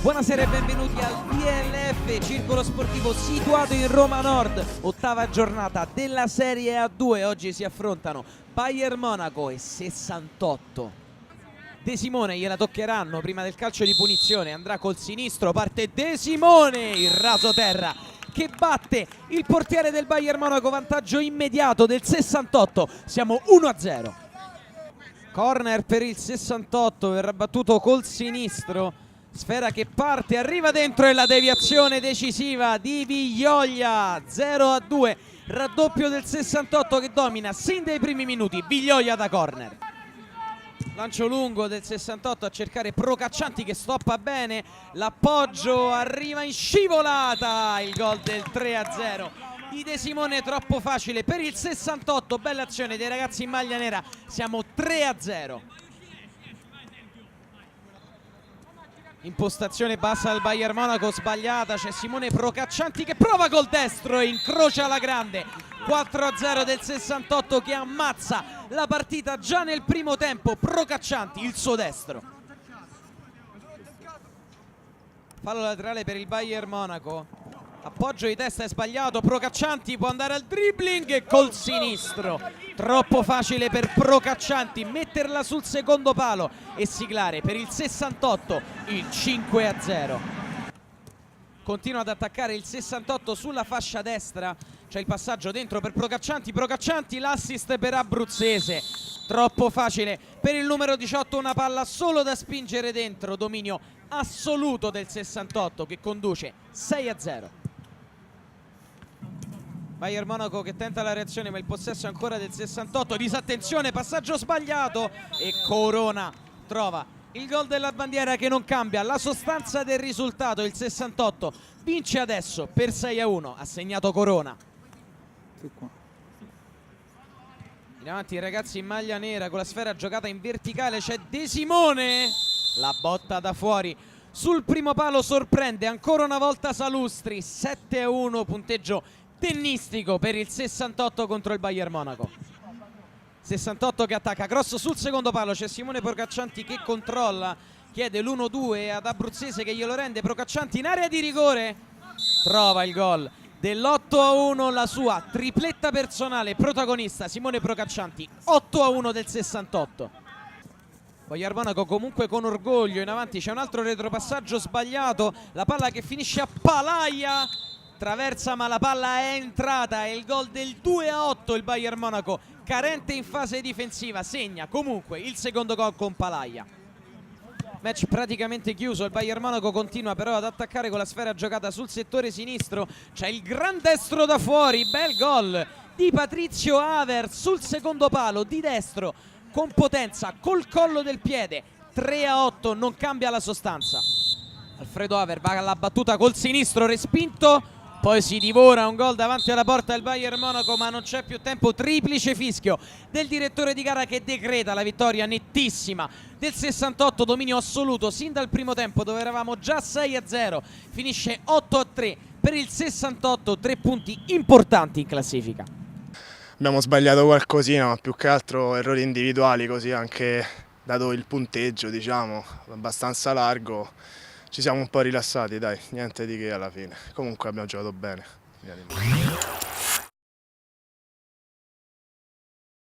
Buonasera e benvenuti al DLF, circolo sportivo situato in Roma Nord, ottava giornata della Serie A2. Oggi si affrontano Bayern Monaco e 68. De Simone gliela toccheranno prima del calcio di punizione, andrà col sinistro, parte De Simone, il raso terra che batte il portiere del Bayern Monaco, vantaggio immediato del 68, siamo 1-0. Corner per il 68, verrà battuto col sinistro. Sfera che parte, arriva dentro e la deviazione decisiva di Viglioglia. 0-2, raddoppio del 68 che domina sin dai primi minuti. Viglioglia da corner. Lancio lungo del 68 a cercare Procaccianti che stoppa bene. L'appoggio arriva in scivolata. Il gol del 3-0 di De Simone, troppo facile per il 68. Bella azione dei ragazzi in maglia nera. Siamo 3-0. Impostazione bassa del Bayern Monaco sbagliata, c'è Simone Procaccianti che prova col destro e incrocia la grande. 4-0 del 68 che ammazza la partita già nel primo tempo. Procaccianti, il suo destro. Fallo laterale per il Bayern Monaco. Appoggio di testa è sbagliato, Procaccianti può andare al dribbling e col sinistro. Troppo facile per Procaccianti metterla sul secondo palo e siglare per il 68 il 5-0. Continua ad attaccare il 68 sulla fascia destra, c'è il passaggio dentro per Procaccianti, Procaccianti l'assist per Abruzzese. Troppo facile per il numero 18, una palla solo da spingere dentro, dominio assoluto del 68 che conduce 6-0. Bayern Monaco che tenta la reazione ma il possesso è ancora del 68, disattenzione, passaggio sbagliato e Corona trova il gol della bandiera che non cambia la sostanza del risultato. Il 68 vince adesso per 6-1, ha segnato Corona. In avanti i ragazzi in maglia nera con la sfera giocata in verticale, c'è De Simone, la botta da fuori sul primo palo sorprende ancora una volta Salustri. 7-1, punteggio tennistico per il 68 contro il Bayern Monaco. 68 che attacca, cross sul secondo palo, c'è Simone Procaccianti che controlla, chiede l'1-2 ad Abruzzese che glielo rende. Procaccianti in area di rigore, trova il gol dell'8-1, la sua tripletta personale, protagonista Simone Procaccianti. 8-1 del 68. Bayern Monaco comunque con orgoglio in avanti, c'è un altro retropassaggio sbagliato, la palla che finisce a Palaia, traversa ma la palla è entrata, è il gol del 2-8. Il Bayern Monaco carente in fase difensiva segna comunque il secondo gol con Palaia. Match praticamente chiuso, il Bayern Monaco continua però ad attaccare con la sfera giocata sul settore sinistro, c'è il gran destro da fuori, bel gol di Patrizio Haver sul secondo palo di destro con potenza, col collo del piede. 3-8, non cambia la sostanza. Alfredo Haver va alla battuta col sinistro, respinto, poi si divora un gol davanti alla porta del Bayern Monaco ma non c'è più tempo. Triplice fischio del direttore di gara che decreta la vittoria nettissima del 68, dominio assoluto sin dal primo tempo dove eravamo già 6-0, finisce 8-3 per il 68, 3 punti importanti in classifica. Abbiamo sbagliato qualcosina ma più che altro errori individuali, così anche dato il punteggio diciamo abbastanza largo ci siamo un po' rilassati, dai, niente di che alla fine. Comunque abbiamo giocato bene.